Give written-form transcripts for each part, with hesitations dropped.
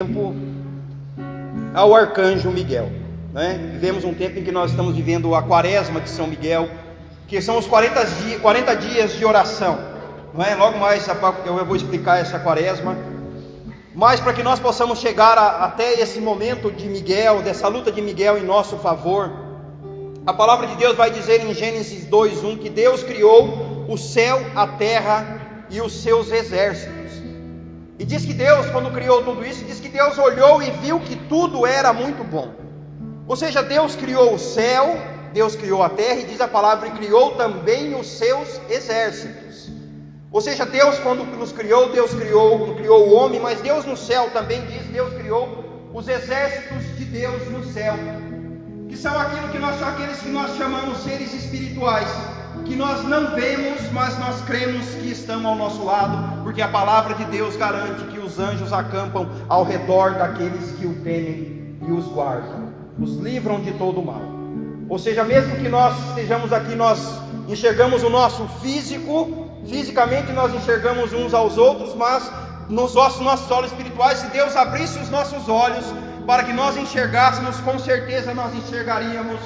tempo ao arcanjo Miguel, né? Vivemos um tempo em que nós estamos vivendo a quaresma de São Miguel, que são os 40 dias de oração, não é? Logo mais eu vou explicar essa quaresma, mas para que nós possamos chegar até esse momento de Miguel, dessa luta de Miguel em nosso favor, a palavra de Deus vai dizer em Gênesis 2:1 que Deus criou o céu, a terra e os seus exércitos. E diz que Deus, quando criou tudo isso, diz que Deus olhou e viu que tudo era muito bom. Ou seja, Deus criou o céu, Deus criou a terra, e diz a palavra, e criou também os seus exércitos. Ou seja, Deus quando nos criou, Deus criou o homem, mas Deus no céu também diz, Deus criou os exércitos de Deus no céu, que são aqueles que nós chamamos seres espirituais, que nós não vemos, mas nós cremos que estão ao nosso lado, porque a palavra de Deus garante que os anjos acampam ao redor daqueles que o temem e os guardam, os livram de todo o mal. Ou seja, mesmo que nós estejamos aqui, nós enxergamos o nosso fisicamente nós enxergamos uns aos outros, mas nos nossos olhos espirituais, se Deus abrisse os nossos olhos para que nós enxergássemos, com certeza nós enxergaríamos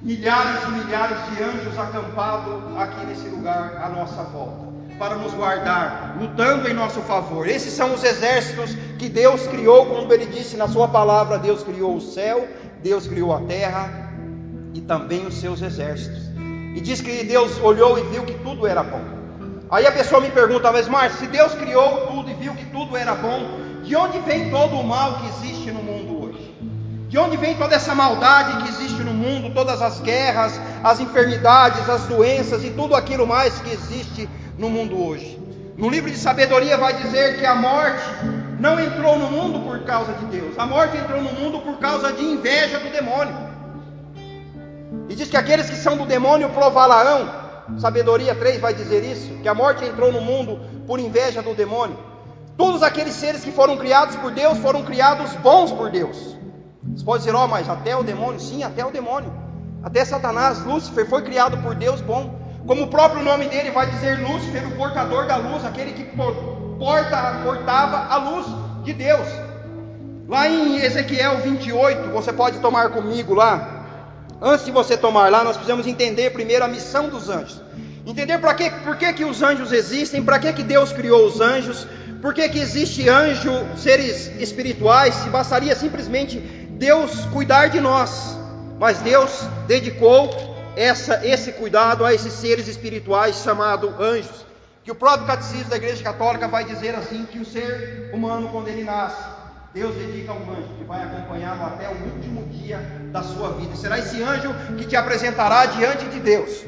milhares e milhares de anjos acampados aqui nesse lugar à nossa volta, para nos guardar, lutando em nosso favor. Esses são os exércitos que Deus criou, como Ele disse na sua palavra. Deus criou o céu, Deus criou a terra e também os seus exércitos. E diz que Deus olhou e viu que tudo era bom. Aí a pessoa me pergunta, mas Márcio, se Deus criou tudo e viu que tudo era bom, de onde vem todo o mal que existe no mundo hoje? De onde vem toda essa maldade que existe no mundo, todas as guerras, as enfermidades, as doenças e tudo aquilo mais que existe no mundo hoje? No livro de sabedoria vai dizer que a morte não entrou no mundo por causa de Deus, a morte entrou no mundo por causa de inveja do demônio. E diz que aqueles que são do demônio prová-la-ão. Sabedoria 3 vai dizer isso, que a morte entrou no mundo por inveja do demônio. Todos aqueles seres que foram criados por Deus foram criados bons por Deus. Você pode dizer, mas até o demônio? Sim, até o demônio, até Satanás, Lúcifer, foi criado por Deus bom. Como o próprio nome dele vai dizer, Lúcifer, o portador da luz, aquele que portava a luz de Deus. Lá em Ezequiel 28, você pode tomar comigo lá. Antes de você tomar lá, nós precisamos entender primeiro a missão dos anjos. Entender por que os anjos existem, para que Deus criou os anjos, por que existe anjo, seres espirituais, se bastaria simplesmente Deus cuidar de nós. Mas Deus dedicou esse cuidado a esses seres espirituais chamados anjos. Que o próprio catecismo da Igreja Católica vai dizer assim, que o ser humano, quando ele nasce, Deus dedica um anjo que vai acompanhá-lo até o último dia da sua vida. Será esse anjo que te apresentará diante de Deus,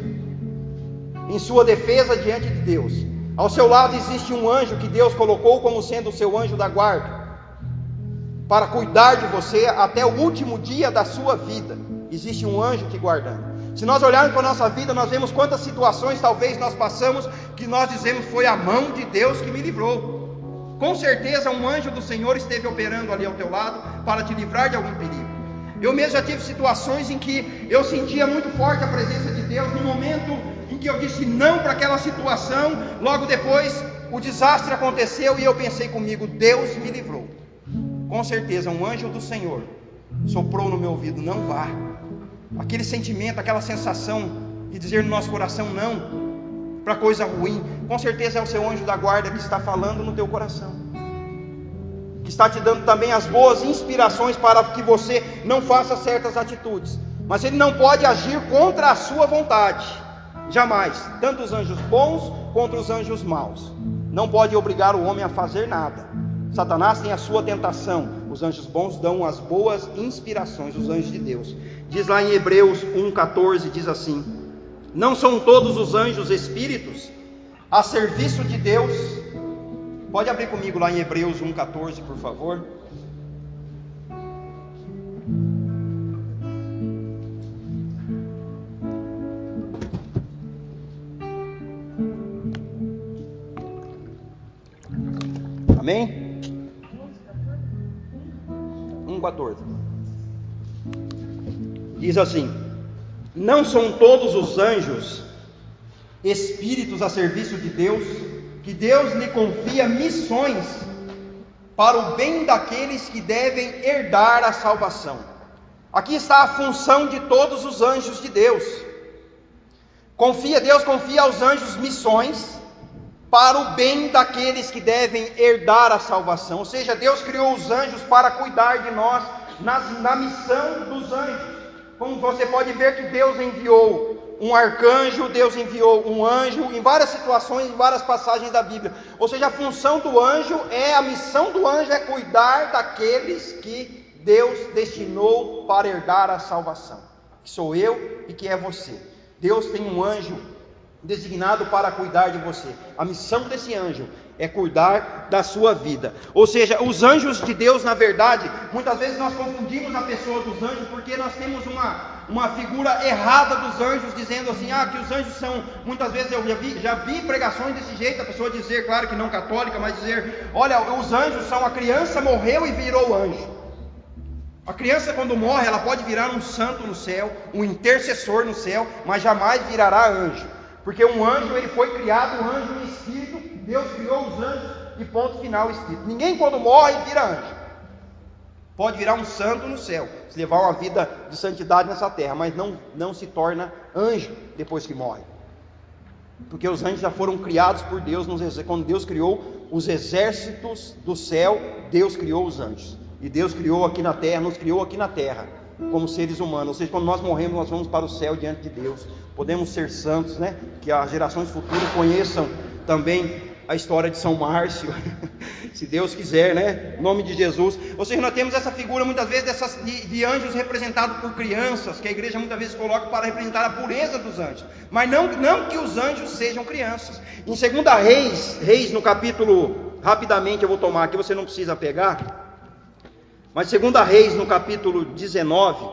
em sua defesa diante de Deus. Ao seu lado existe um anjo que Deus colocou como sendo o seu anjo da guarda, para cuidar de você até o último dia da sua vida. Existe um anjo te guardando. Se nós olharmos para a nossa vida, nós vemos quantas situações talvez nós passamos, que nós dizemos, foi a mão de Deus que me livrou. Com certeza um anjo do Senhor esteve operando ali ao teu lado, para te livrar de algum perigo. Eu mesmo já tive situações em que eu sentia muito forte a presença de Deus. No momento em que eu disse não para aquela situação, logo depois o desastre aconteceu e eu pensei comigo, Deus me livrou. Com certeza um anjo do Senhor soprou no meu ouvido, não vá. Aquele sentimento, aquela sensação de dizer no nosso coração não para coisa ruim, com certeza é o seu anjo da guarda que está falando no teu coração, que está te dando também as boas inspirações para que você não faça certas atitudes. Mas ele não pode agir contra a sua vontade, jamais, tanto os anjos bons quanto os anjos maus. Não pode obrigar o homem a fazer nada. Satanás tem a sua tentação, os anjos bons dão as boas inspirações, os anjos de Deus. Diz lá em Hebreus 1,14, diz assim: não são todos os anjos espíritos a serviço de Deus? Pode abrir comigo lá em Hebreus 1,14, por favor. Amém? 1,14 diz assim: não são todos os anjos espíritos a serviço de Deus, que Deus lhe confia missões para o bem daqueles que devem herdar a salvação. Aqui está a função de todos os anjos de Deus. Deus confia aos anjos missões para o bem daqueles que devem herdar a salvação. Ou seja, Deus criou os anjos para cuidar de nós na missão dos anjos. Como você pode ver que Deus enviou um arcanjo, Deus enviou um anjo, em várias situações, em várias passagens da Bíblia. Ou seja, a função do anjo a missão do anjo é cuidar daqueles que Deus destinou para herdar a salvação. Que sou eu e que é você. Deus tem um anjo designado para cuidar de você. A missão desse anjo é cuidar da sua vida. Ou seja, os anjos de Deus, na verdade, muitas vezes nós confundimos a pessoa dos anjos, porque nós temos uma figura errada dos anjos, dizendo assim, que os anjos são, muitas vezes eu já vi pregações desse jeito, a pessoa dizer, claro que não católica, mas dizer, olha, os anjos são, a criança morreu e virou anjo. A criança, quando morre, ela pode virar um santo no céu, um intercessor no céu, mas jamais virará anjo. Porque um anjo, ele foi criado, um anjo, um espírito, Deus criou os anjos e ponto final, espírito. Ninguém quando morre vira anjo. Pode virar um santo no céu, se levar uma vida de santidade nessa terra, mas não se torna anjo depois que morre. Porque os anjos já foram criados por Deus, quando Deus criou os exércitos do céu, Deus criou os anjos. E Deus criou aqui na terra, nos criou aqui na terra, como seres humanos. Ou seja, quando nós morremos, nós vamos para o céu diante de Deus. Podemos ser santos, né? Que as gerações futuras conheçam também a história de São Márcio, se Deus quiser, né? Em nome de Jesus. Ou seja, nós temos essa figura muitas vezes de anjos representados por crianças, que a igreja muitas vezes coloca para representar a pureza dos anjos. Mas não que os anjos sejam crianças. Em 2 Reis, no capítulo, rapidamente eu vou tomar aqui, você não precisa pegar. Mas 2 Reis, no capítulo 19,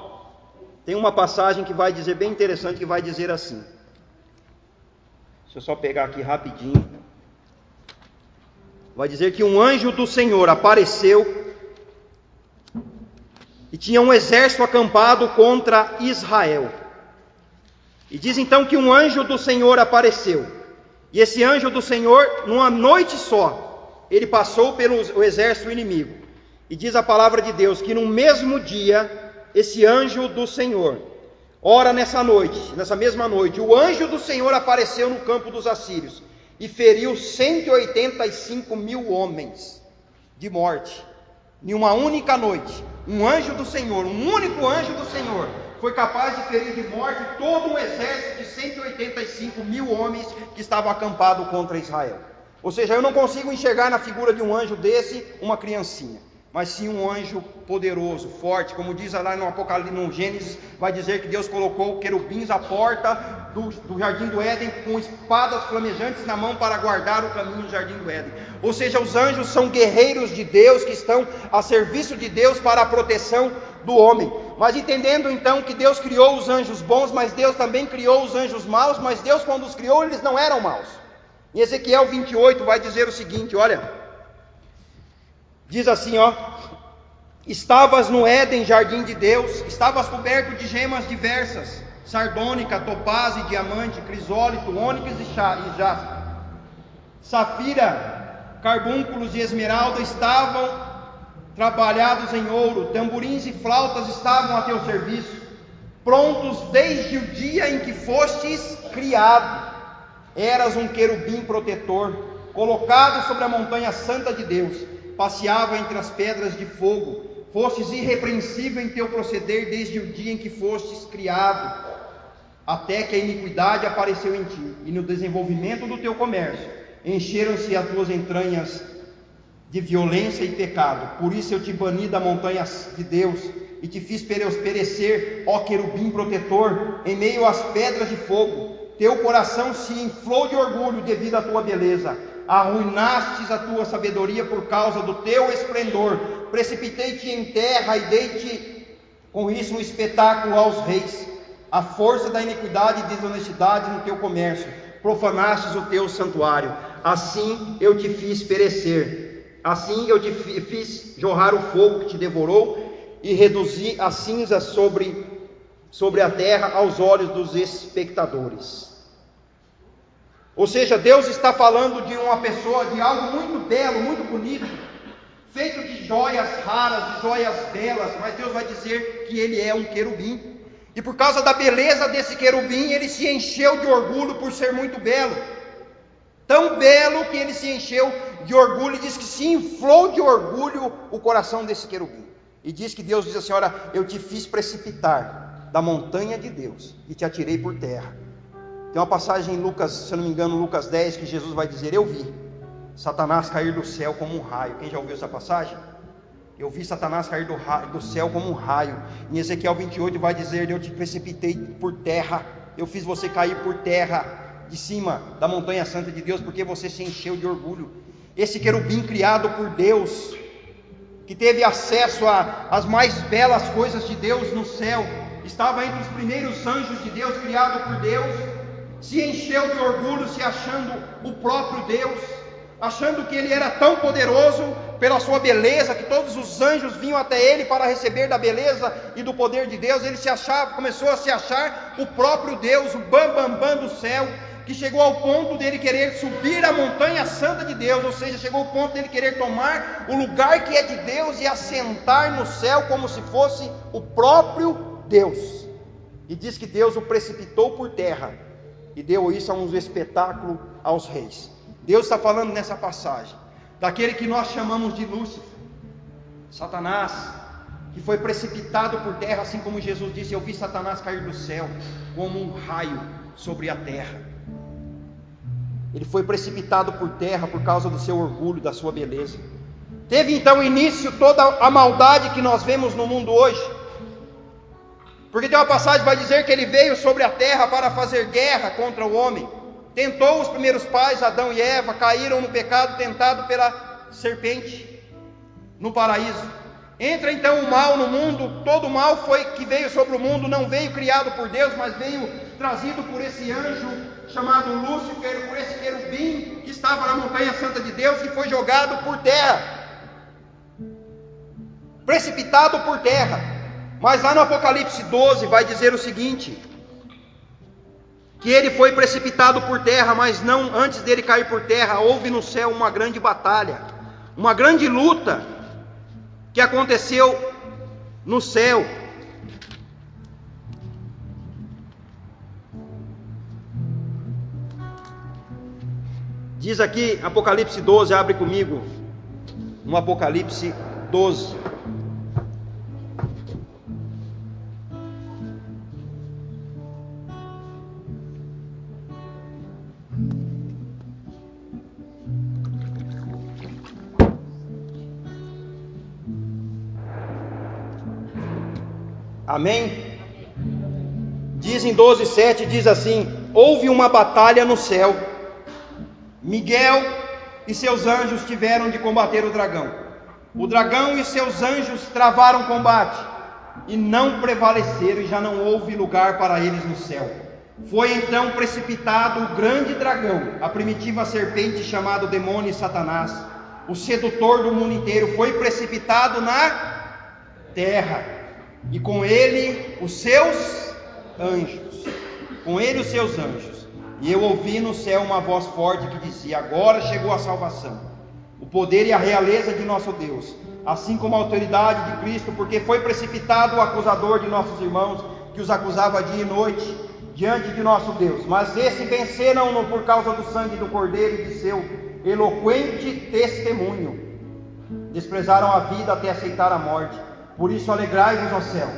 tem uma passagem que vai dizer, bem interessante, que vai dizer assim. Deixa eu só pegar aqui rapidinho. Vai dizer que um anjo do Senhor apareceu e tinha um exército acampado contra Israel. E diz então que um anjo do Senhor apareceu. E esse anjo do Senhor, numa noite só, ele passou pelo exército inimigo. E diz a palavra de Deus que no mesmo dia, esse anjo do Senhor, ora nessa mesma noite, o anjo do Senhor apareceu no campo dos assírios e feriu 185 mil homens de morte, em uma única noite. Um anjo do Senhor, um único anjo do Senhor, foi capaz de ferir de morte todo um exército de 185 mil homens que estavam acampados contra Israel. Ou seja, eu não consigo enxergar na figura de um anjo desse uma criancinha, mas sim um anjo poderoso, forte, como diz lá no Apocalipse, no Gênesis, vai dizer que Deus colocou querubins à porta do jardim do Éden, com espadas flamejantes na mão para guardar o caminho do jardim do Éden. Ou seja, os anjos são guerreiros de Deus, que estão a serviço de Deus para a proteção do homem. Mas entendendo então que Deus criou os anjos bons, mas Deus também criou os anjos maus, mas Deus quando os criou, eles não eram maus. Em Ezequiel 28 vai dizer o seguinte, olha... Diz assim, estavas no Éden, jardim de Deus, estavas coberto de gemas diversas, sardônica, topázio, diamante, crisólito, ônix e jaspe, safira, carbúnculos e esmeralda estavam trabalhados em ouro, tamborins e flautas estavam a teu serviço, prontos desde o dia em que fostes criado. Eras um querubim protetor, colocado sobre a montanha santa de Deus, passeava entre as pedras de fogo, fostes irrepreensível em teu proceder desde o dia em que fostes criado, até que a iniquidade apareceu em ti, e no desenvolvimento do teu comércio, encheram-se as tuas entranhas de violência e pecado. Por isso eu te bani da montanha de Deus, e te fiz perecer, ó querubim protetor, em meio às pedras de fogo. Teu coração se inflou de orgulho devido à tua beleza, arruinastes a tua sabedoria por causa do teu esplendor. Precipitei-te em terra e dei-te com isso um espetáculo aos reis. A força da iniquidade e desonestidade no teu comércio, profanastes o teu santuário. Assim eu te fiz perecer, assim eu te fiz jorrar o fogo que te devorou, e reduzi a cinza sobre a terra aos olhos dos espectadores. Ou seja, Deus está falando de uma pessoa, de algo muito belo, muito bonito, feito de joias raras, de joias belas, mas Deus vai dizer que ele é um querubim. E por causa da beleza desse querubim, ele se encheu de orgulho por ser muito belo. Tão belo que ele se encheu de orgulho, e diz que se inflou de orgulho o coração desse querubim. E diz que Deus diz assim: olha, eu te fiz precipitar da montanha de Deus e te atirei por terra. Tem uma passagem em Lucas, se eu não me engano, Lucas 10, que Jesus vai dizer: eu vi Satanás cair do céu como um raio. Quem já ouviu essa passagem? Eu vi Satanás cair do céu como um raio. Em Ezequiel 28 vai dizer: eu te precipitei por terra, eu fiz você cair por terra, de cima da montanha santa de Deus, porque você se encheu de orgulho. Esse querubim criado por Deus, que teve acesso às mais belas coisas de Deus no céu, estava entre os primeiros anjos de Deus, criado por Deus, se encheu de orgulho, se achando o próprio Deus, achando que ele era tão poderoso pela sua beleza, que todos os anjos vinham até ele para receber da beleza e do poder de Deus. Ele começou a se achar o próprio Deus, o bam do céu, que chegou ao ponto dele querer subir a montanha santa de Deus, ou seja, chegou ao ponto dele querer tomar o lugar que é de Deus e assentar no céu como se fosse o próprio Deus. E diz que Deus o precipitou por terra e deu isso a um espetáculo aos reis. Deus está falando nessa passagem daquele que nós chamamos de Lúcifer, Satanás, que foi precipitado por terra, assim como Jesus disse: eu vi Satanás cair do céu como um raio sobre a terra. Ele foi precipitado por terra por causa do seu orgulho, da sua beleza. Teve então início toda a maldade que nós vemos no mundo hoje, porque tem uma passagem que vai dizer que ele veio sobre a terra para fazer guerra contra o homem. Tentou os primeiros pais, Adão e Eva, caíram no pecado tentado pela serpente no paraíso. Entra então o mal no mundo. Todo o mal que veio sobre o mundo não veio criado por Deus, mas veio trazido por esse anjo chamado Lúcifer, por esse querubim que estava na montanha santa de Deus, que foi jogado por terra, precipitado por terra. Mas lá no Apocalipse 12 vai dizer o seguinte: que ele foi precipitado por terra, mas não antes dele cair por terra, houve no céu uma grande batalha, uma grande luta que aconteceu no céu. Diz aqui, Apocalipse 12, abre comigo, no Apocalipse 12. Amém? Diz em 12:7, diz assim: houve uma batalha no céu, Miguel e seus anjos tiveram de combater o dragão. O dragão e seus anjos travaram combate e não prevaleceram, e já não houve lugar para eles no céu. Foi então precipitado o grande dragão, a primitiva serpente chamado demônio e Satanás, o sedutor do mundo inteiro, foi precipitado na terra, e com ele os seus anjos. Com ele os seus anjos. E eu ouvi no céu uma voz forte que dizia: agora chegou a salvação, o poder e a realeza de nosso Deus, assim como a autoridade de Cristo, porque foi precipitado o acusador de nossos irmãos, que os acusava dia e noite diante de nosso Deus. Mas esse venceram-no por causa do sangue do Cordeiro e de seu eloquente testemunho. Desprezaram a vida até aceitar a morte. Por isso alegrai-vos, ó céu,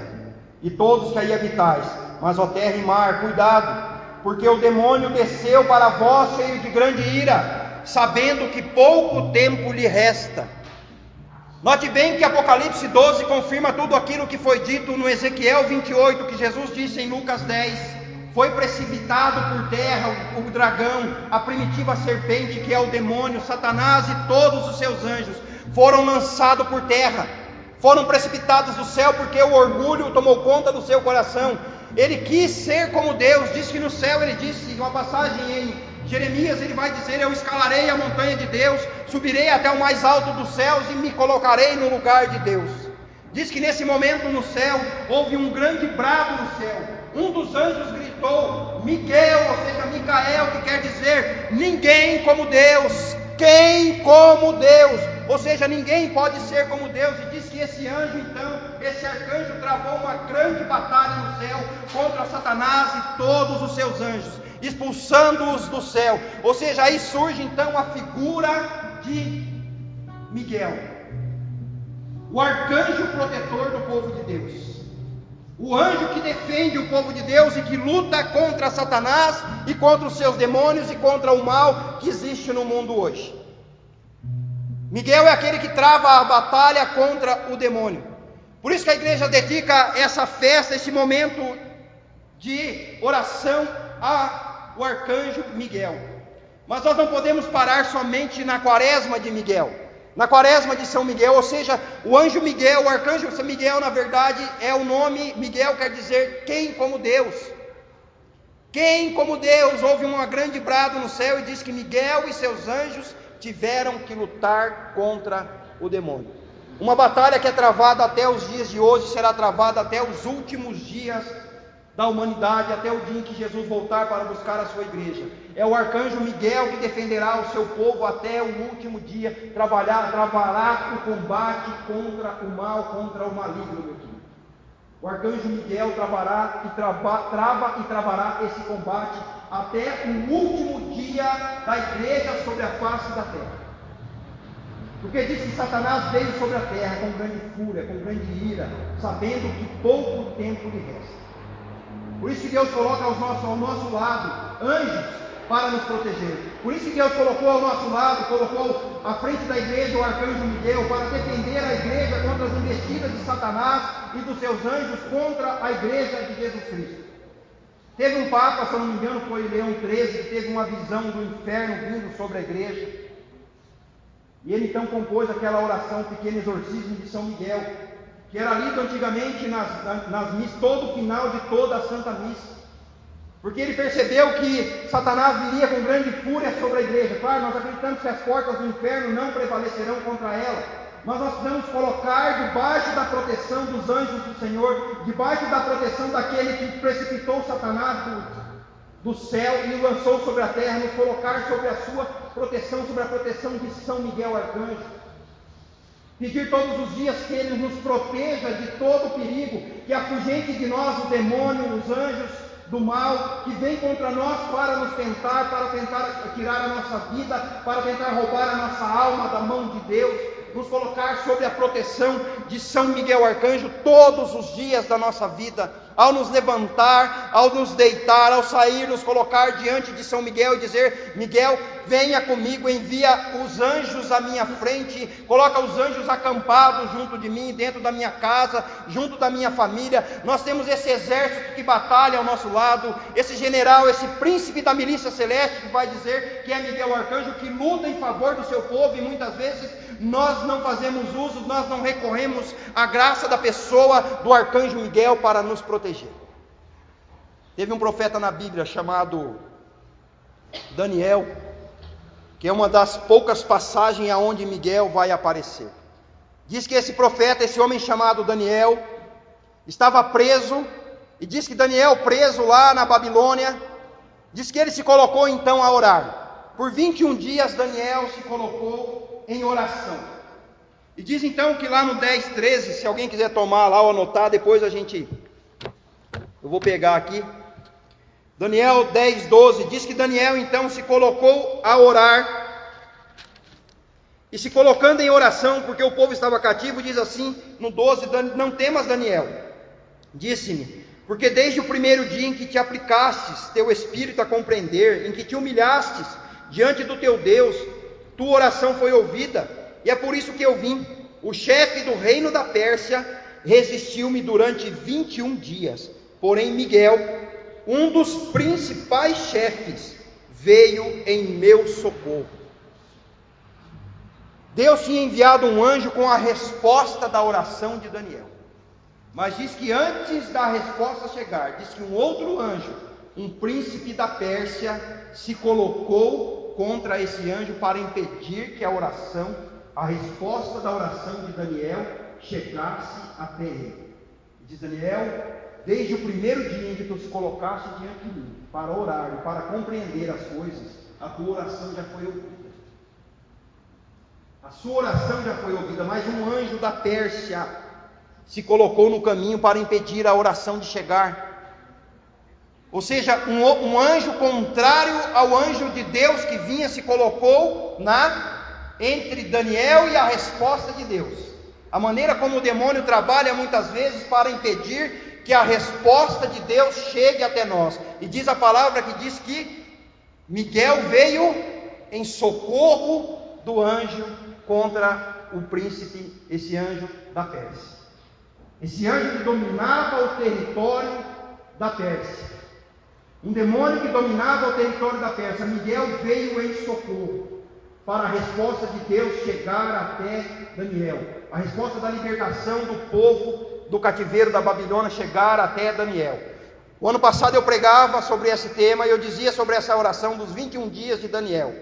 e todos que aí habitais, mas ó terra e mar, cuidado, porque o demônio desceu para vós cheio de grande ira, sabendo que pouco tempo lhe resta. Note bem que Apocalipse 12 confirma tudo aquilo que foi dito no Ezequiel 28, que Jesus disse em Lucas 10, foi precipitado por terra o dragão, a primitiva serpente que é o demônio, Satanás e todos os seus anjos, foram lançados por terra, foram precipitados do céu, porque o orgulho tomou conta do seu coração. Ele quis ser como Deus. Diz que no céu, ele disse, em uma passagem em Jeremias, ele vai dizer: eu escalarei a montanha de Deus, subirei até o mais alto dos céus e me colocarei no lugar de Deus. Diz que nesse momento no céu, houve um grande brado no céu. Um dos anjos gritou, Miguel, ou seja, Micael, que quer dizer, ninguém como Deus. Quem como Deus? ou seja, ninguém pode ser como Deus. E diz que esse anjo, então, esse arcanjo, travou uma grande batalha no céu contra Satanás e todos os seus anjos, expulsando-os do céu. Ou seja, aí surge então a figura de Miguel, o arcanjo protetor do povo de Deus, o anjo que defende o povo de Deus e que luta contra Satanás e contra os seus demônios e contra o mal que existe no mundo hoje. Miguel é aquele que trava a batalha contra o demônio. Por isso que a igreja dedica essa festa, esse momento de oração ao arcanjo Miguel. Mas nós não podemos parar somente na quaresma de Miguel, na quaresma de São Miguel, ou seja, o anjo Miguel, o arcanjo São Miguel, na verdade, é o nome. Miguel quer dizer quem como Deus. Quem como Deus. Houve um grande brado no céu e diz que Miguel e seus anjos tiveram que lutar contra o demônio. Uma batalha que é travada até os dias de hoje, será travada até os últimos dias da humanidade, até o dia em que Jesus voltar para buscar a sua igreja. É o arcanjo Miguel que defenderá o seu povo até o último dia, travará o combate contra o mal, contra o maligno, meu querido. O arcanjo Miguel trava e travará esse combate até o último dia da igreja sobre a face da terra. Porque diz que Satanás veio sobre a terra com grande fúria, com grande ira, sabendo que pouco tempo lhe resta. Por isso que Deus coloca ao nosso lado anjos para nos proteger. Por isso que Deus colocou ao nosso lado, colocou à frente da igreja o arcanjo Miguel para defender a igreja contra as investidas de Satanás e dos seus anjos contra a igreja de Jesus Cristo. Teve um papa, se eu não me engano, foi Leão XIII, que teve uma visão do inferno vindo sobre a igreja. E ele então compôs aquela oração, pequeno exorcismo de São Miguel, que era lido antigamente nas missas, todo o final de toda a Santa Missa. Porque ele percebeu que Satanás viria com grande fúria sobre a igreja. Claro, nós acreditamos que as portas do inferno não prevalecerão contra ela, mas nós precisamos colocar debaixo da proteção dos anjos do Senhor, debaixo da proteção daquele que precipitou Satanás do céu e o lançou sobre a terra, nos colocar sobre a sua proteção, sobre a proteção de São Miguel Arcanjo. Pedir todos os dias que ele nos proteja de todo perigo, que afugente de nós o demônio, os anjos do mal, que vem contra nós para nos tentar, para tentar tirar a nossa vida, para tentar roubar a nossa alma da mão de Deus. Nos colocar sob a proteção de São Miguel Arcanjo todos os dias da nossa vida, ao nos levantar, ao nos deitar, ao sair, nos colocar diante de São Miguel e dizer: Miguel, venha comigo, envia os anjos à minha frente, coloca os anjos acampados junto de mim, dentro da minha casa, junto da minha família. Nós temos esse exército que batalha ao nosso lado, esse general, esse príncipe da milícia celeste, que vai dizer que é Miguel Arcanjo, que luta em favor do seu povo, e muitas vezes nós não fazemos uso, nós não recorremos à graça da pessoa do arcanjo Miguel para nos proteger. Teve um profeta na Bíblia chamado Daniel, que é uma das poucas passagens aonde Miguel vai aparecer. Diz que esse profeta, esse homem chamado Daniel, estava preso, e diz que Daniel, preso lá na Babilônia, diz que ele se colocou então a orar. Por 21 dias Daniel se colocou em oração. E diz então que lá no 10:13, se alguém quiser tomar lá ou anotar, depois eu vou pegar aqui. Daniel 10:12, diz que Daniel então se colocou a orar, e se colocando em oração, porque o povo estava cativo, diz assim no 12: não temas, Daniel, disse-me, porque desde o primeiro dia em que te aplicastes teu espírito a compreender, em que te humilhastes diante do teu Deus, tua oração foi ouvida, e é por isso que eu vim. O chefe do reino da Pérsia resistiu-me durante 21 dias, porém Miguel, um dos principais chefes, veio em meu socorro. Deus tinha enviado um anjo com a resposta da oração de Daniel, mas diz que antes da resposta chegar, diz que um outro anjo, um príncipe da Pérsia, se colocou contra esse anjo para impedir que a resposta da oração de Daniel chegasse até ele. Diz Daniel: desde o primeiro dia em que tu se colocaste diante de mim para orar e para compreender as coisas, a tua oração já foi ouvida. A sua oração já foi ouvida, mas um anjo da Pérsia se colocou no caminho para impedir a oração de chegar. Ou seja, um anjo contrário ao anjo de Deus que vinha se colocou entre Daniel e a resposta de Deus. A maneira como o demônio trabalha muitas vezes para impedir que a resposta de Deus chegue até nós. E diz a palavra que diz que Miguel veio em socorro do anjo contra o príncipe, esse anjo da Pérsia. Esse anjo que dominava o território da Pérsia. Um demônio que dominava o território da Pérsia. Miguel veio em socorro para a resposta de Deus chegar até Daniel. A resposta da libertação do povo do cativeiro da Babilônia chegar até Daniel. O ano passado eu pregava sobre esse tema e eu dizia sobre essa oração dos 21 dias de Daniel.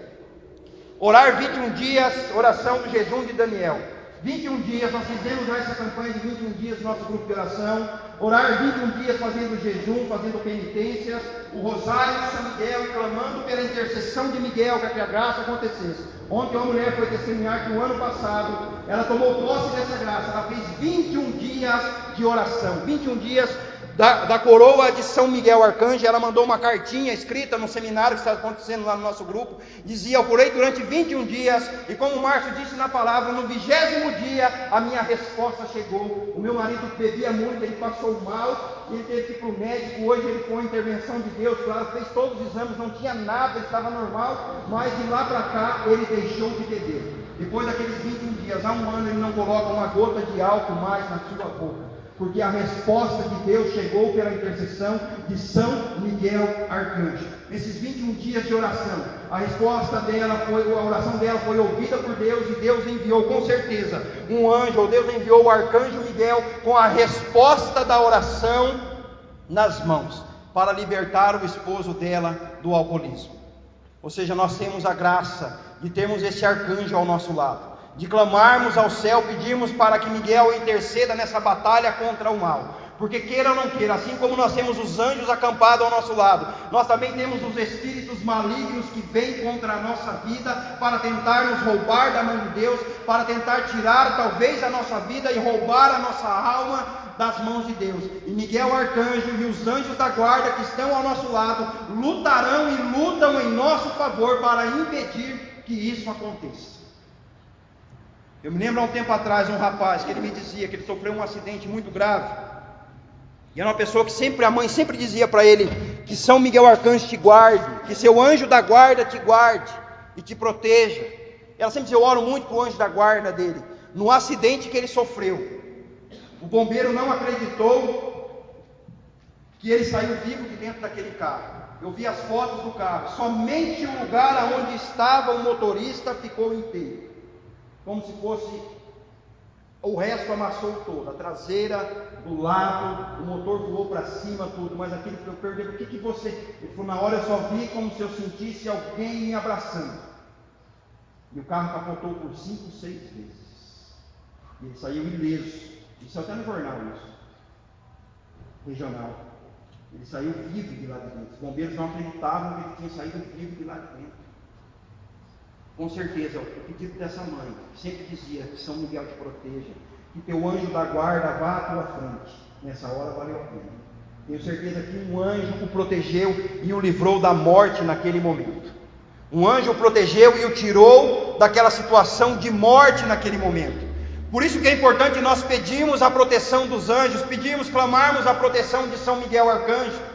Orar 21 dias, oração do jejum de Daniel. 21 dias, nós fizemos já essa campanha de 21 dias no nosso grupo de oração. Orar 21 dias fazendo jejum, fazendo penitências, o rosário de São Miguel e clamando pela intercessão de Miguel para que a graça acontecesse. Ontem uma mulher foi testemunhar que o ano passado ela tomou posse dessa graça. Ela fez 21 dias de oração, 21 dias da coroa de São Miguel Arcanjo. Ela mandou uma cartinha escrita no seminário que está acontecendo lá no nosso grupo. Dizia: eu orei durante 21 dias e, como o Márcio disse na palavra, no 20º dia a minha resposta chegou. O meu marido bebia muito, ele passou mal, ele teve que ir para o médico. Hoje ele foi a intervenção de Deus, claro, fez todos os exames, não tinha nada, estava normal, mas de lá para cá ele deixou de beber. Depois daqueles 21 dias, há um ano ele não coloca uma gota de álcool mais na sua boca, porque a resposta de Deus chegou pela intercessão de São Miguel Arcanjo. Nesses 21 dias de oração, a oração dela foi ouvida por Deus, e Deus enviou com certeza um anjo, ou Deus enviou o arcanjo Miguel com a resposta da oração nas mãos, para libertar o esposo dela do alcoolismo. Ou seja, nós temos a graça de termos esse arcanjo ao nosso lado, de clamarmos ao céu, pedirmos para que Miguel interceda nessa batalha contra o mal. Porque queira ou não queira, assim como nós temos os anjos acampados ao nosso lado, nós também temos os espíritos malignos que vêm contra a nossa vida para tentar nos roubar da mão de Deus, para tentar tirar talvez a nossa vida e roubar a nossa alma das mãos de Deus. E Miguel Arcanjo e os anjos da guarda que estão ao nosso lado lutarão e lutam em nosso favor para impedir que isso aconteça. Eu me lembro há um tempo atrás um rapaz que ele me dizia que ele sofreu um acidente muito grave. E era uma pessoa que a mãe sempre dizia para ele que São Miguel Arcanjo te guarde, que seu anjo da guarda te guarde e te proteja. Ela sempre dizia: eu oro muito para o anjo da guarda dele. No acidente que ele sofreu, o bombeiro não acreditou que ele saiu vivo de dentro daquele carro. Eu vi as fotos do carro, somente o lugar onde estava o motorista ficou inteiro, como se fosse... O resto amassou todo, a traseira, do lado, o motor voou para cima, tudo. Mas aquilo que eu perguntei: o que você... Ele falou: na hora eu só vi como se eu sentisse alguém me abraçando. E o carro capotou por 5, 6 vezes. E ele saiu ileso. Isso até no jornal, isso. Regional. Ele saiu vivo de lá de dentro. Os bombeiros não acreditavam que ele tinha saído vivo de lá de dentro. Com certeza, o pedido dessa mãe, que sempre dizia que São Miguel te proteja, que teu anjo da guarda vá à tua frente. Nessa hora valeu a pena. Tenho certeza que um anjo o protegeu e o livrou da morte naquele momento. Um anjo o protegeu e o tirou daquela situação de morte naquele momento. Por isso que é importante nós pedirmos a proteção dos anjos, clamarmos a proteção de São Miguel Arcanjo.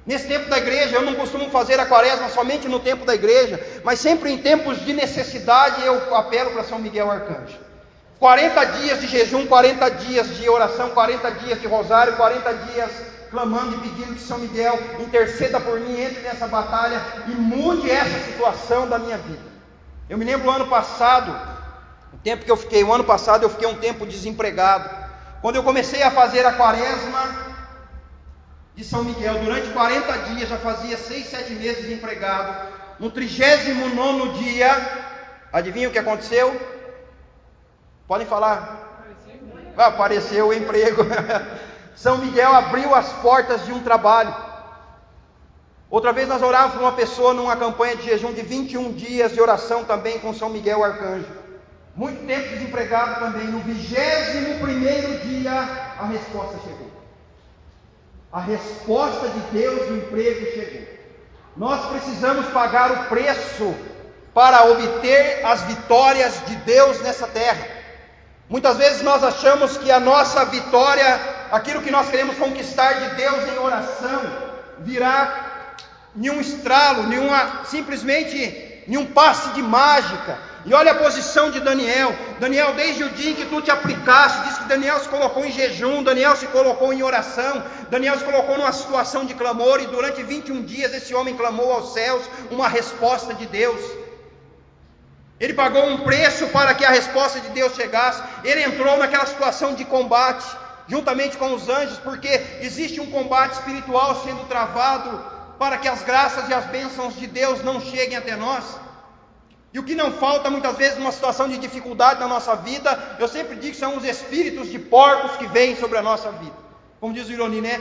Nesse tempo da igreja, eu não costumo fazer a quaresma somente no tempo da igreja, mas sempre em tempos de necessidade eu apelo para São Miguel Arcanjo. 40 dias de jejum, 40 dias de oração, 40 dias de rosário, 40 dias clamando e pedindo que São Miguel interceda por mim, entre nessa batalha e mude essa situação da minha vida. Eu me lembro o ano passado eu fiquei um tempo desempregado. Quando eu comecei a fazer a quaresma de São Miguel, durante 40 dias, já fazia 6, 7 meses desempregado. No 39º dia, adivinha o que aconteceu? Podem falar? Apareceu o emprego. São Miguel abriu as portas de um trabalho. Outra vez nós orávamos por uma pessoa numa campanha de jejum de 21 dias de oração também com São Miguel Arcanjo. muito tempo desempregado também. No 21º dia, a resposta chegou. A resposta de Deus do emprego chegou. Nós precisamos pagar o preço para obter as vitórias de Deus nessa terra. Muitas vezes nós achamos que a nossa vitória, aquilo que nós queremos conquistar de Deus em oração, virá em um estralo, simplesmente em um passe de mágica. E olha a posição de Daniel. Daniel, desde o dia em que tu te aplicaste, diz que Daniel se colocou em jejum, Daniel se colocou em oração, Daniel se colocou numa situação de clamor, e durante 21 dias esse homem clamou aos céus uma resposta de Deus. Ele pagou um preço para que a resposta de Deus chegasse. Ele entrou naquela situação de combate, juntamente com os anjos, porque existe um combate espiritual sendo travado, para que as graças e as bênçãos de Deus não cheguem até nós. E o que não falta muitas vezes numa situação de dificuldade na nossa vida, eu sempre digo que são os espíritos de porcos que vêm sobre a nossa vida. Como diz o Ironi, né?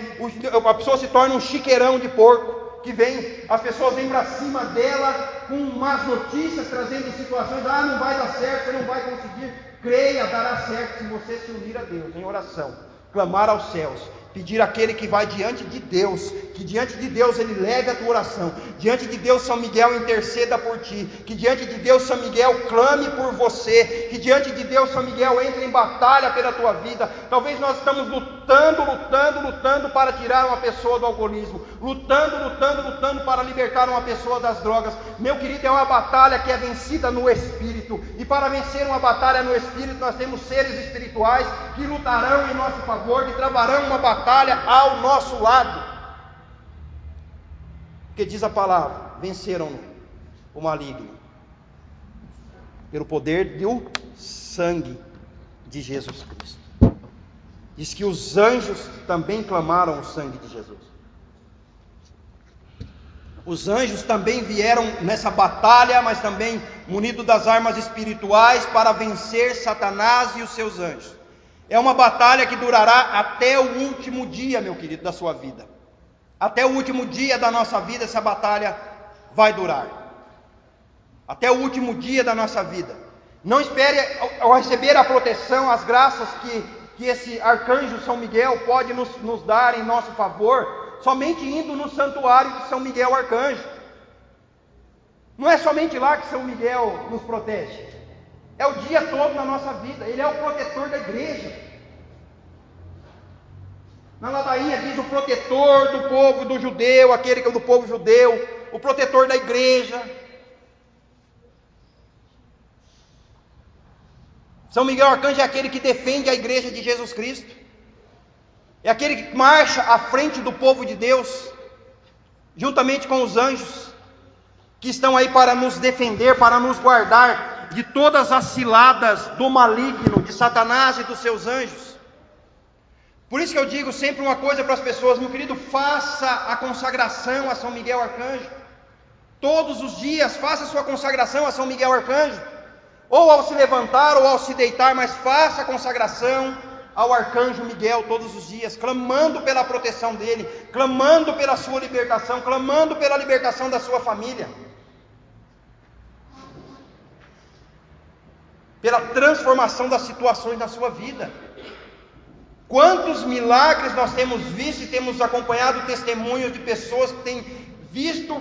A pessoa se torna um chiqueirão de porco, que vem, as pessoas vêm para cima dela com más notícias, trazendo situações, não vai dar certo, você não vai conseguir. Creia, dará certo se você se unir a Deus em oração, clamar aos céus, pedir àquele que vai diante de Deus, que diante de Deus ele leve a tua oração, diante de Deus São Miguel interceda por ti, que diante de Deus São Miguel clame por você, que diante de Deus São Miguel entre em batalha pela tua vida. Talvez nós estamos lutando para tirar uma pessoa do alcoolismo, lutando para libertar uma pessoa das drogas. Meu querido, é uma batalha que é vencida no Espírito, e para vencer uma batalha no Espírito, nós temos seres espirituais que lutarão em nosso favor, que travarão uma batalha ao nosso lado. Porque diz a palavra, venceram o maligno pelo poder do sangue de Jesus Cristo. Diz que os anjos também clamaram o sangue de Jesus. Os anjos também vieram nessa batalha, mas também munidos das armas espirituais para vencer Satanás e os seus anjos. É uma batalha que durará até o último dia, meu querido, da sua vida. Até o último dia da nossa vida essa batalha vai durar. Até o último dia da nossa vida. Não espere ao receber a proteção, as graças que esse arcanjo São Miguel pode nos dar em nosso favor, somente indo no santuário de São Miguel Arcanjo. Não é somente lá que São Miguel nos protege. É o dia todo na nossa vida. Ele é o protetor da igreja. Na ladainha diz o protetor do povo do judeu, aquele que é do povo judeu, o protetor da igreja. São Miguel Arcanjo é aquele que defende a igreja de Jesus Cristo. É aquele que marcha à frente do povo de Deus, juntamente com os anjos, que estão aí para nos defender, para nos guardar de todas as ciladas do maligno, de Satanás e dos seus anjos. Por isso que eu digo sempre uma coisa para as pessoas, meu querido, faça a consagração a São Miguel Arcanjo. Todos os dias, faça a sua consagração a São Miguel Arcanjo. Ou ao se levantar, ou ao se deitar, mas faça a consagração ao Arcanjo Miguel todos os dias, clamando pela proteção dele, clamando pela sua libertação, clamando pela libertação da sua família, pela transformação das situações da sua vida. Quantos milagres nós temos visto e temos acompanhado testemunhos de pessoas que têm visto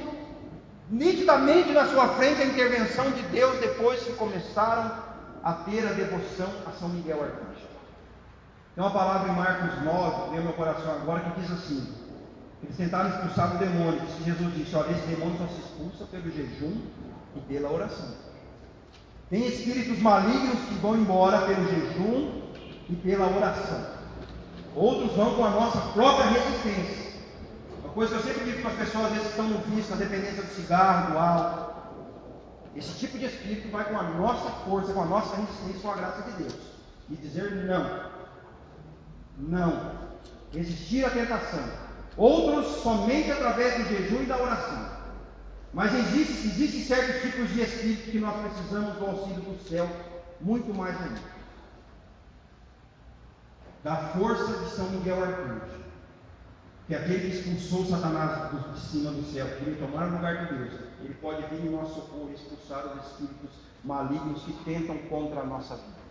nitidamente na sua frente a intervenção de Deus depois que começaram a ter a devoção a São Miguel Arcanjo. Tem uma palavra em Marcos 9, que veio ao meu coração agora, que diz assim: eles tentaram expulsar o demônio. Jesus disse: olha, esse demônio só se expulsa pelo jejum e pela oração. Tem espíritos malignos que vão embora pelo jejum e pela oração. Outros vão com a nossa própria resistência. Uma coisa que eu sempre digo para as pessoas, às vezes que estão no vício, na dependência do cigarro, do álcool. Esse tipo de espírito vai com a nossa força, com a nossa resistência, com a graça de Deus. E dizer não. Não. Resistir à tentação. Outros somente através do jejum e da oração. Mas existem certos tipos de espírito que nós precisamos do auxílio do céu, muito mais ainda. Da força de São Miguel Arcanjo. que aquele que expulsou Satanás de cima do céu, que veio tomar o lugar de Deus, ele pode vir em nosso socorro e expulsar os espíritos malignos que tentam contra a nossa vida,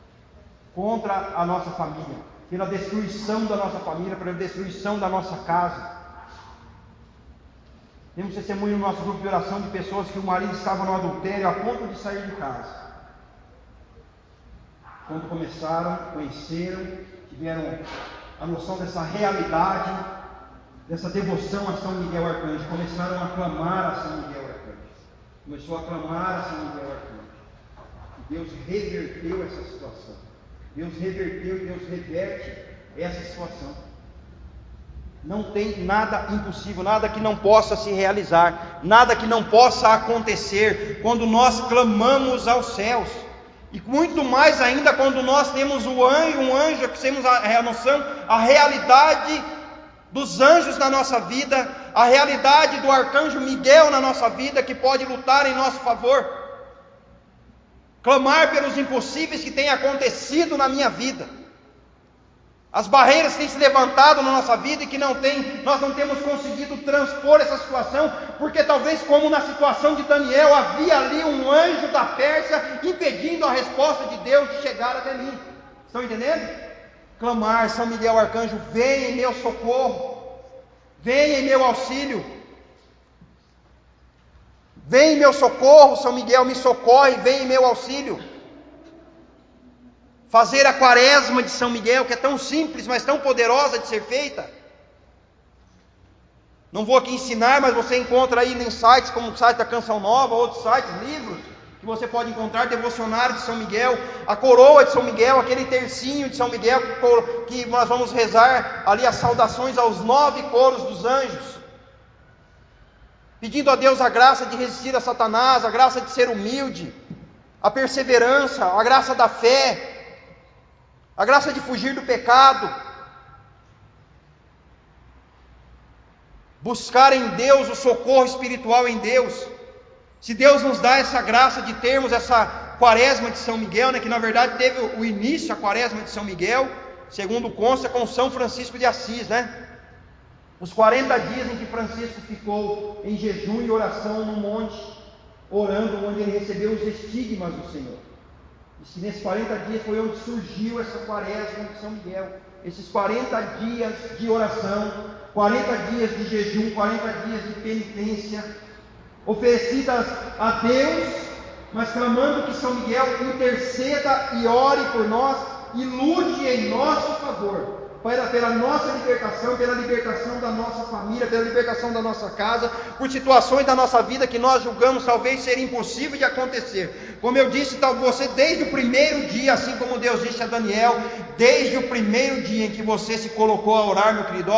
contra a nossa família, pela destruição da nossa família, pela destruição da nossa casa. Temos testemunho no nosso grupo de oração de pessoas que o marido estava no adultério a ponto de sair de casa. Quando começaram, conheceram, tiveram a noção dessa realidade, dessa devoção a São Miguel Arcanjo, começaram a clamar a São Miguel Arcanjo. Começou a clamar a São Miguel Arcanjo. E Deus reverteu essa situação. Deus reverteu e Deus reverte essa situação. Não tem nada impossível, nada que não possa se realizar, nada que não possa acontecer quando nós clamamos aos céus. E muito mais ainda quando nós temos um anjo, que temos a noção, a realidade dos anjos na nossa vida, a realidade do arcanjo Miguel na nossa vida, que pode lutar em nosso favor, clamar pelos impossíveis que têm acontecido na minha vida, as barreiras que têm se levantado na nossa vida e que nós não temos conseguido transpor essa situação, porque talvez, como na situação de Daniel, havia ali um anjo da Pérsia impedindo a resposta de Deus de chegar até mim. Estão entendendo? Clamar, São Miguel Arcanjo, venha em meu socorro, venha em meu auxílio, vem em meu socorro, São Miguel, me socorre, vem em meu auxílio. Fazer a quaresma de São Miguel, que é tão simples, mas tão poderosa de ser feita. Não vou aqui ensinar, mas você encontra aí em sites como o site da Canção Nova, outros sites, livros, que você pode encontrar, devocionário de São Miguel, a coroa de São Miguel, aquele tercinho de São Miguel, que nós vamos rezar ali as saudações aos 9 coros dos anjos, pedindo a Deus a graça de resistir a Satanás, a graça de ser humilde, a perseverança, a graça da fé, a graça de fugir do pecado, buscar em Deus o socorro espiritual em Deus. Se Deus nos dá essa graça de termos essa quaresma de São Miguel, que na verdade teve o início, a quaresma de São Miguel, segundo consta, com São Francisco de Assis, os 40 dias em que Francisco ficou em jejum e oração no monte, orando, onde ele recebeu os estigmas do Senhor. Diz que nesses 40 dias foi onde surgiu essa quaresma de São Miguel. Esses 40 dias de oração, 40 dias de jejum, 40 dias de penitência, oferecidas a Deus, mas clamando que São Miguel interceda e ore por nós, e lute em nosso favor, pela nossa libertação, pela libertação da nossa família, pela libertação da nossa casa, por situações da nossa vida que nós julgamos talvez ser impossível de acontecer. Como eu disse, você desde o primeiro dia, assim como Deus disse a Daniel, desde o primeiro dia em que você se colocou a orar, meu querido,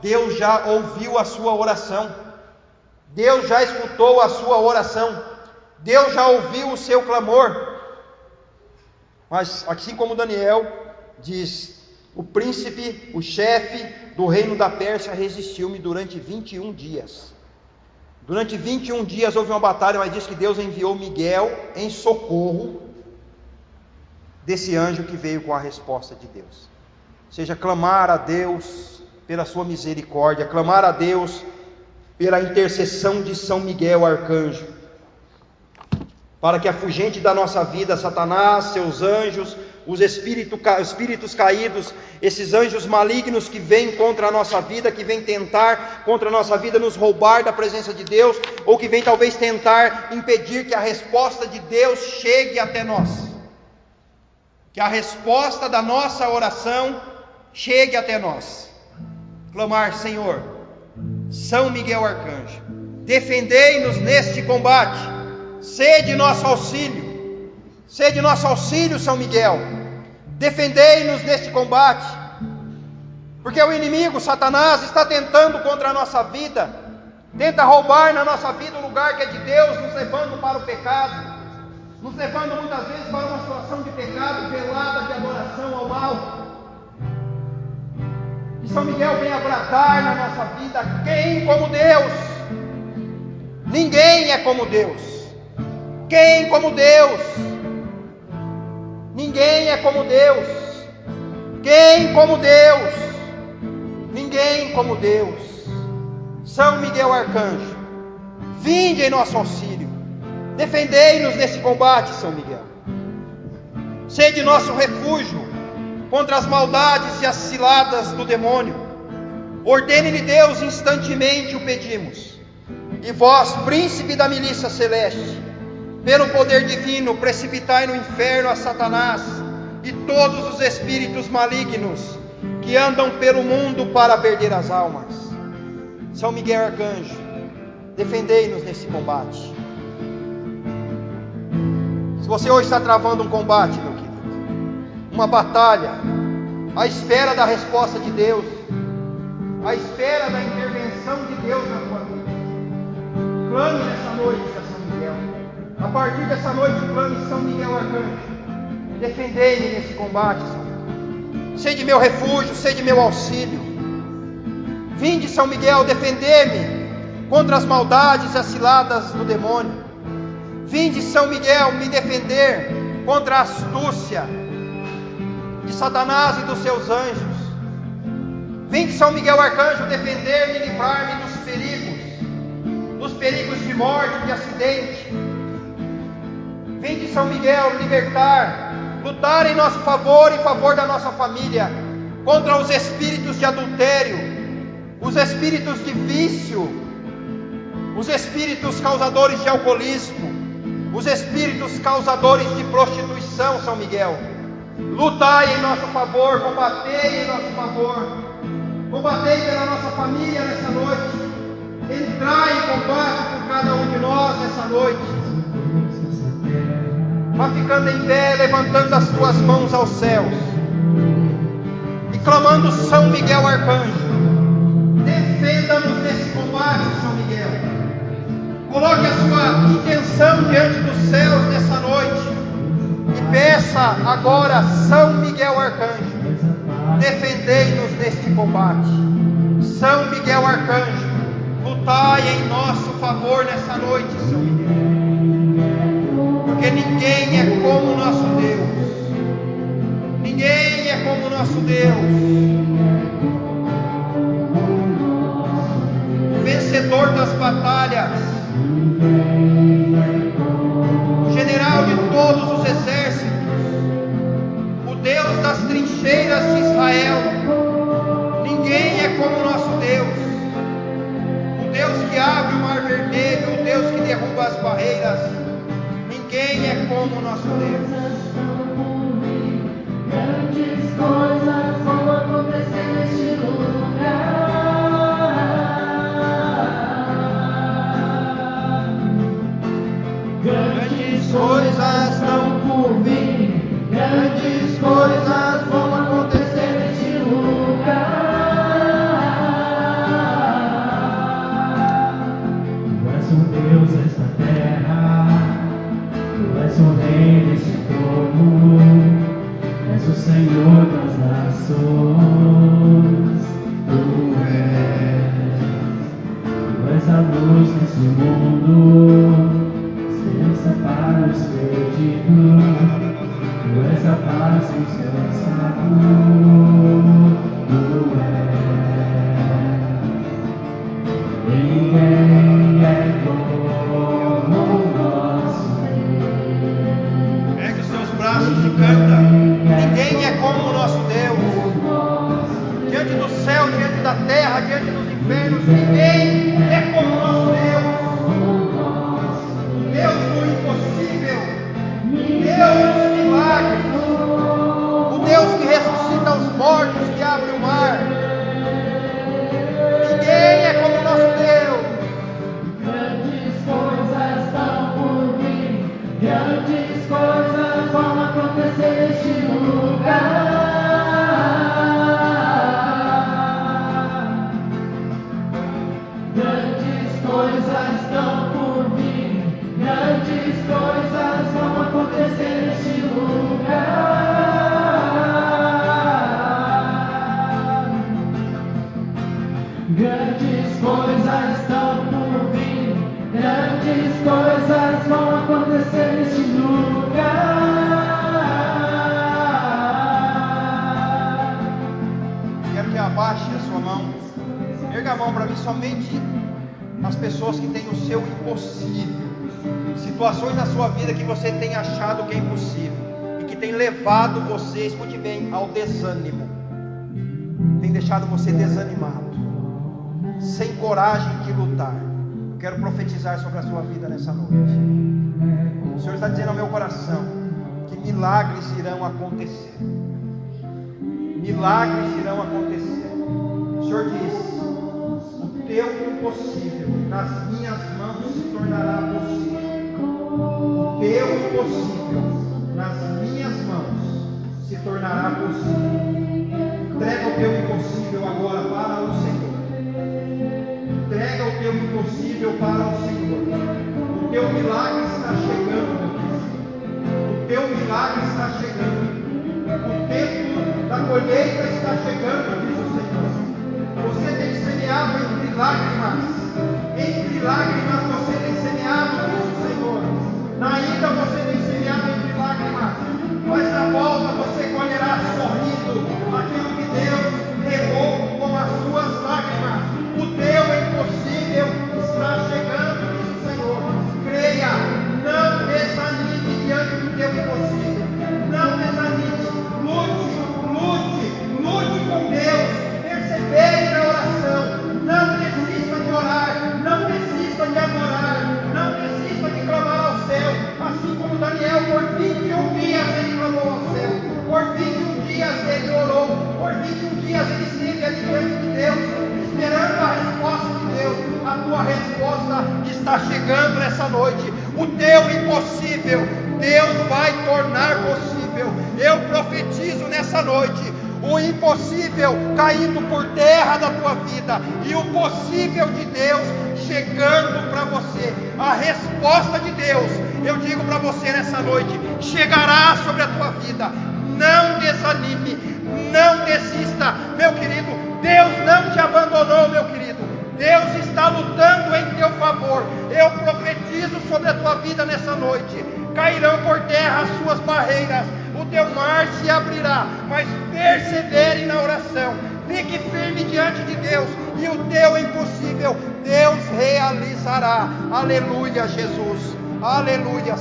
Deus já ouviu a sua oração, Deus já escutou a sua oração, Deus já ouviu o seu clamor. Mas assim como Daniel diz, o príncipe, o chefe do reino da Pérsia resistiu-me durante 21 dias. Durante 21 dias houve uma batalha, mas diz que Deus enviou Miguel em socorro desse anjo que veio com a resposta de Deus. Ou seja, clamar a Deus pela sua misericórdia, clamar a Deus pela intercessão de São Miguel Arcanjo, para que afugente da nossa vida Satanás, seus anjos, os espíritos caídos, esses anjos malignos que vêm contra a nossa vida, que vêm tentar contra a nossa vida nos roubar da presença de Deus, ou que vêm talvez tentar impedir que a resposta de Deus chegue até nós, que a resposta da nossa oração chegue até nós. Clamar: Senhor, São Miguel Arcanjo, defendei-nos neste combate, sede nosso auxílio, sede nosso auxílio, São Miguel, defendei-nos neste combate, porque o inimigo, Satanás, está tentando contra a nossa vida, tenta roubar na nossa vida o lugar que é de Deus, nos levando para o pecado, nos levando muitas vezes para uma situação de pecado velada, de adoração ao mal. Que São Miguel venha bradar na nossa vida: quem como Deus? Ninguém é como Deus. Quem como Deus? Ninguém é como Deus. Quem como Deus? Ninguém como Deus. São Miguel Arcanjo, vinde em nosso auxílio. Defendei-nos nesse combate, São Miguel. Sede nosso refúgio contra as maldades e as ciladas do demônio. Ordene-lhe Deus, instantemente o pedimos. E vós, príncipe da milícia celeste, pelo poder divino, precipitai no inferno a Satanás e todos os espíritos malignos que andam pelo mundo para perder as almas. São Miguel Arcanjo, defendei-nos nesse combate. Se você hoje está travando um combate, meu querido, uma batalha, à espera da resposta de Deus, à espera da intervenção de Deus na tua vida, clame nessa noite a São Miguel. A partir dessa noite, clame São Miguel Arcanjo, defendei-me nesse combate, Senhor. Sede meu refúgio, sede meu auxílio. Vinde, São Miguel, defender-me contra as maldades e as ciladas do demônio. Vinde, São Miguel, me defender contra a astúcia de Satanás e dos seus anjos. Vinde, São Miguel Arcanjo, defender-me e livrar-me dos perigos de morte, de acidente. Vinde, São Miguel, libertar, lutar em nosso favor e em favor da nossa família, contra os espíritos de adultério, os espíritos de vício, os espíritos causadores de alcoolismo, os espíritos causadores de prostituição, São Miguel. Lutai em nosso favor, combatei em nosso favor, combatei pela nossa família nessa noite, entrai em combate por cada um de nós nessa noite. Vá ficando em pé, levantando as tuas mãos aos céus e clamando São Miguel Arcanjo, defenda-nos nesse combate, São Miguel. Coloque a sua intenção diante dos céus nessa noite e peça agora, São Miguel Arcanjo, defendei-nos neste combate. São Miguel Arcanjo, lutai em nosso favor nessa noite, São Miguel. Porque ninguém é como o nosso Deus. Ninguém é como o nosso Deus. O vencedor das batalhas, o general de todos os exércitos, o Deus das trincheiras de Israel. Ninguém é como o nosso Deus. O Deus que abre o mar vermelho, o Deus que derruba as barreiras. Ninguém é como o nosso Deus. Grandes coisas vão acontecer neste lugar. Grandes coisas estão por vir. Grandes coisas vão acontecer neste lugar. Tu és o Deus desta terra. Tu és o Rei deste trono, és o Senhor das nações. Tu és a luz deste mundo, esperança para os perdidos. Tu és a paz dos cansados. Tu és. Ninguém é como o nosso Deus. Ergue os teus braços e canta. Ninguém é como o nosso Deus. Diante do céu, diante da terra, diante dos infernos, ninguém é como o nosso Deus. Deus do impossível, Deus dos milagres, o Deus que ressuscita os mortos, que abre o mar. Ninguém é como o nosso Deus. Grandes coisas estão por vir, grandes coisas vão acontecer neste lugar. Grandes coisas estão por vir, grandes coisas vão acontecer neste lugar. Grandes coisas estão por vir, grandes coisas vão acontecer neste lugar. Quero que abaixe baixe a sua mão. Erga a mão para mim, somente as pessoas que têm o seu impossível. Situações na sua vida que você tem achado que é impossível e que tem levado você, escute bem, ao desânimo. Tem deixado você desanimado, sem coragem de lutar. Eu quero profetizar sobre a sua vida nessa noite. O Senhor está dizendo ao meu coração que milagres irão acontecer. Milagres irão acontecer. O Senhor diz: o teu impossível nas minhas mãos se tornará possível. O teu impossível nas minhas mãos se tornará possível. Entrega o teu impossível agora para o Senhor. Entrega o teu impossível para o Senhor. O teu milagre está chegando, meu Deus. O teu milagre está chegando. O tempo da colheita está chegando, diz o Senhor. Você tem semeado entre lágrimas. Entre lágrimas você tem semeado, diz o Senhor. Na ida você tem semeado entre lágrimas, mas na volta você colherá sorrindo aquilo que Deus regou com as suas lágrimas. O teu impossível está chegando, diz o Senhor. Creia, não desanime diante do teu impossível. Não desanime. Lute com Deus. Persevere na oração. Não desista de orar. Não desista de adorar. Não desista de clamar ao céu. Assim como Daniel, por 21 dias ele clamou ao céu. Por 21 dias ele orou. Por 21 dias ele esteve ali diante de Deus, esperando a resposta de Deus. A tua resposta está chegando nessa noite. O teu impossível, Deus vai tornar possível. Eu profetizo nessa noite o impossível caindo por terra da tua vida e o possível de Deus chegando para você. A resposta de Deus, eu digo para você nessa noite, chegará sobre a tua vida. Não desanime, não desista, meu querido. Deus não te abandonou, meu querido. Deus está lutando em teu favor. Eu profetizo sobre a tua vida nessa noite. Cairão por terra as suas barreiras, o teu mar se abrirá, mas persevere na oração. Fique firme diante de Deus e o teu impossível Deus realizará. Aleluia, Jesus. Aleluia.